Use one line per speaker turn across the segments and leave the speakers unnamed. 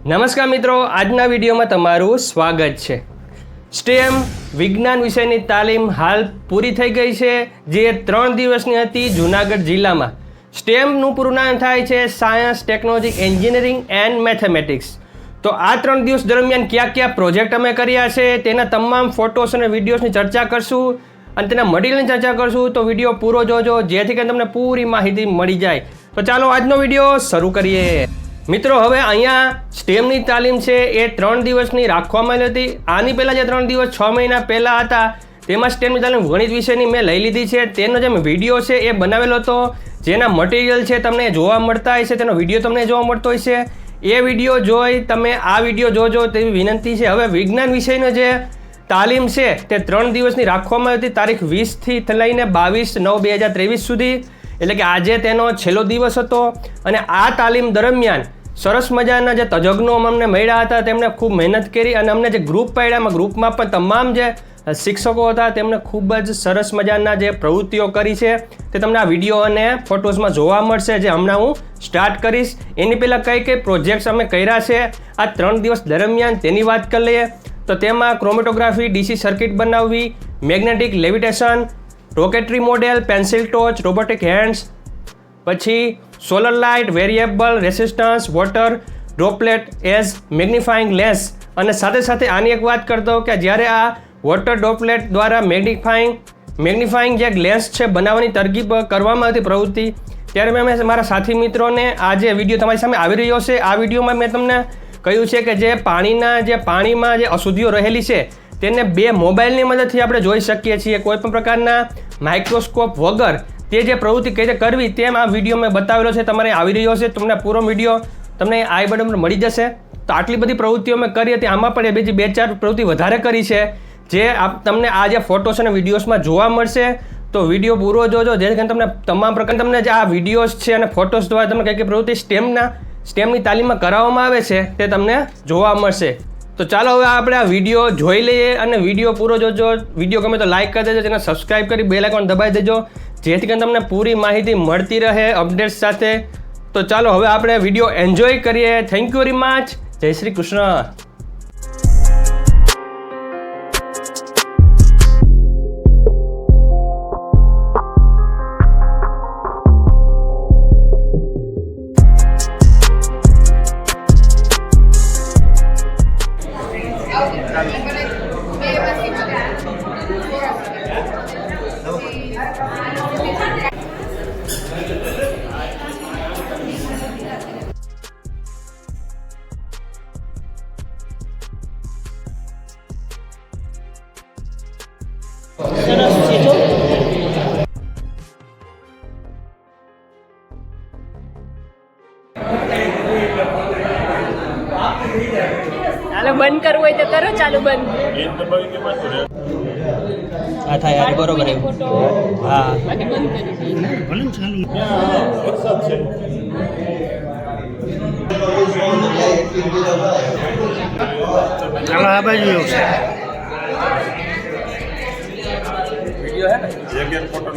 નમસ્કાર મિત્રો, આજના વિડીયોમાં તમારું સ્વાગત છે। સ્ટેમ વિજ્ઞાન વિષયની તાલીમ હાલ પૂરી થઈ ગઈ છે, જે 3 દિવસની હતી જૂનાગઢ જિલ્લામાં। સ્ટેમનું પૂરું નામ થાય છે science, technology, engineering and mathematics. તો આ 3 દિવસ દરમિયાન કયા કયા પ્રોજેક્ટ અમે કર્યા છે તેના તમામ ફોટોસ અને વિડીયોઝની ચર્ચા કરશું અને તેના મટીરિયલની ચર્ચા કરશું। તો વિડીયો પૂરો જોજો, જેથી કરીને તમને પૂરી માહિતી મળી જાય। તો ચાલો આજનો વિડીયો શરૂ કરીએ। મિત્રો, હવે અહીંયા સ્ટેમની તાલીમ છે એ 3 દિવસની રાખવામાં આવી હતી। આની પહેલાં જે 3 દિવસ 6 મહિના પહેલાં હતા તેમાં સ્ટેમની તાલીમ ગણિત વિષયની મેં લઈ લીધી છે। તેનો જે વિડીયો છે એ બનાવેલો હતો, જેના મટીરિયલ છે તમને જોવા મળતા હોય છે, તેનો વિડીયો તમને જોવા મળતો હોય છે। એ વિડીયો જોઈ તમે આ વિડીયો જોજો તેવી વિનંતી છે। હવે વિજ્ઞાન વિષયનો જે તાલીમ છે તે 3 દિવસની રાખવામાં આવી હતી, તારીખ 20થી લઈને 22/9/2023 સુધી, એટલે કે આજે તેનો છેલ્લો દિવસ હતો। અને આ તાલીમ દરમિયાન સરસ મજાના જે તજજ્ઞો અમને મળ્યા હતા, તેમણે ખૂબ મહેનત કરી અને અમને જે ગ્રુપ પાડ્યા, ગ્રુપમાં પણ તમામ જે શિક્ષકો હતા તેમણે ખૂબ જ સરસ મજાના જે પ્રવૃત્તિઓ કરી છે તે તમને આ વિડીયો અને ફોટોઝમાં જોવા મળશે, જે હમણાં હું સ્ટાર્ટ કરીશ। એની પહેલાં કઈ પ્રોજેક્ટ્સ અમે કર્યા છે આ 3 દિવસ દરમિયાન તેની વાત કરી લઈએ। તો તેમાં ક્રોમેટોગ્રાફી, ડીસી સર્કિટ બનાવવી, મેગ્નેટિક લેવિટેશન, રોકેટરી મોડેલ, પેન્સિલ ટોચ, રોબોટિક હેન્ડ્સ, પછી solar light, variable resistance, water droplet as magnifying lens. અને સાથે સાથે આની એક વાત કરતો કે જ્યારે આ વોટર ડ્રોપલેટ દ્વારા મેગ્નિફાઇંગ જે લેન્સ છે બનાવવાની તરકીબ કરવામાં હતી પ્રવૃત્તિ, ત્યારે મેં મારા સાથી મિત્રોને આ જે વિડીયો તમારી સામે આવી રહ્યો છે, આ વિડીયોમાં મેં તમને કહ્યું છે કે જે પાણીમાં જે અશુદ્ધિઓ રહેલી છે તેને 2 મોબાઈલની મદદથી આપણે જોઈ શકીએ છીએ, કોઈપણ પ્રકારના માઇક્રોસ્કોપ વગર તે જે પ્રવૃત્તિ કઈ રીતે કરવી તેમ આ વિડીયો મેં બતાવેલો છે, તમારે આવી રહ્યો છે। તમને પૂરો વિડીયો તમને આઈ બટન પર મળી જશે। તો આટલી બધી પ્રવૃત્તિઓ મેં કરી હતી, આમાં પણ બીજી 2-4 પ્રવૃત્તિ વધારે કરી છે, જે તમને આ જે ફોટોસ અને વિડીયોઝમાં જોવા મળશે। તો વિડીયો પૂરો જોજો, જેથી કરીને તમને તમામ પ્રકાર તમને જે આ વિડીયોઝ છે અને ફોટોસ દ્વારા તમને કઈ પ્રવૃત્તિ સ્ટેમની તાલીમમાં કરાવવામાં આવે છે તે તમને જોવા મળશે। તો ચાલો હવે આપણે આ વિડીયો જોઈ લઈએ અને વિડીયો પૂરો જોજો। વિડીયો ગમે તો લાઇક કરી દેજો, ચેનલ સબસ્ક્રાઈબ કરી બેલ આઇકોન દબાવી દેજો, જેથી કરીને તમને પૂરી માહિતી મળતી રહે અપડેટ્સ સાથે। તો ચાલો હવે આપણે વિડીયો એન્જોય કરીએ। Thank you very much. જય શ્રી કૃષ્ણ।
ચાલો બંધ કરવું હોય તો કરો, ચાલુ બંધ
આ થાય યાર, બરોબર એમ। હા,
બાકી બંધ કરી
ચાલો આ બાજુ એવું છે
વિડીયો હે ને એક ફોટો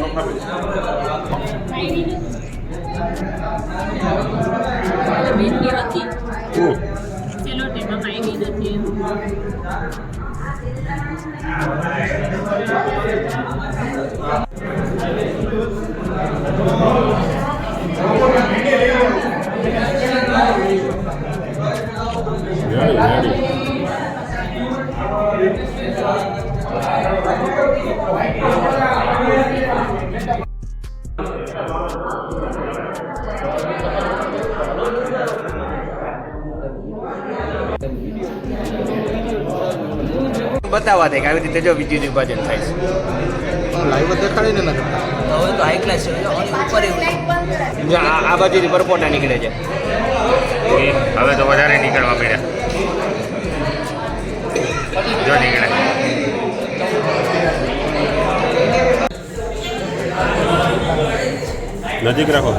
બતાવવા દે કે આવી રીતે જો વિદ્યુત વિભાજન થાય છે,
લાઈવ દેખાડી ને
હવે તો હાઈ ક્લાસ છે। આ બાજુથી પરપોટા નીકળે છે,
હવે તો વધારે નીકળવા મળ્યા, જો નીકળે નજીક રાખો।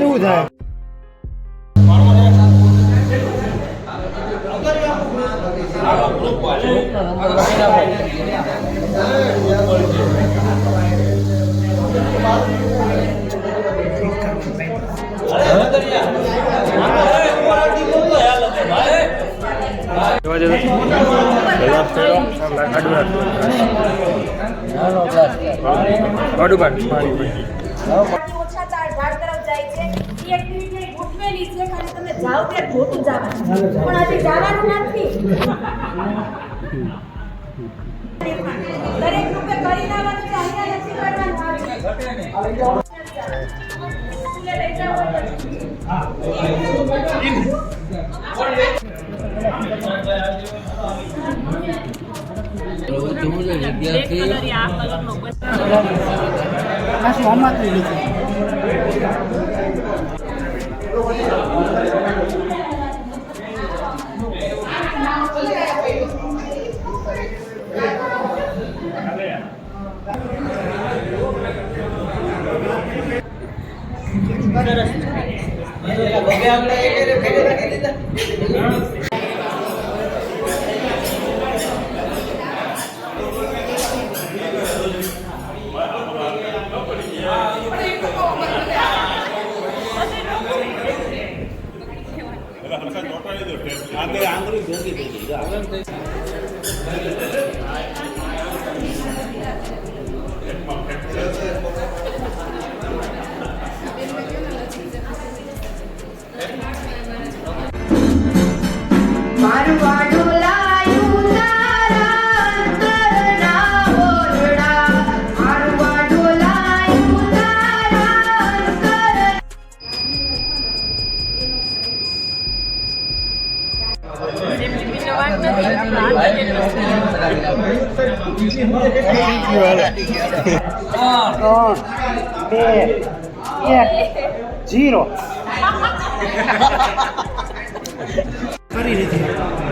કેવું થાય
ઓછા ઝાડ તરફ જાય છે એ એક્ટિવિટી ગોઠવેલી છે ખાલી તમે જાઓ ત્યારે જોતું જવાનું પણ હજી જવાનું નથી દરેક રૂપે કરી આવવાનું છે અહીંયા નથી કરવાનું સ્કૂલે લઈ જાઓ
કરી નથી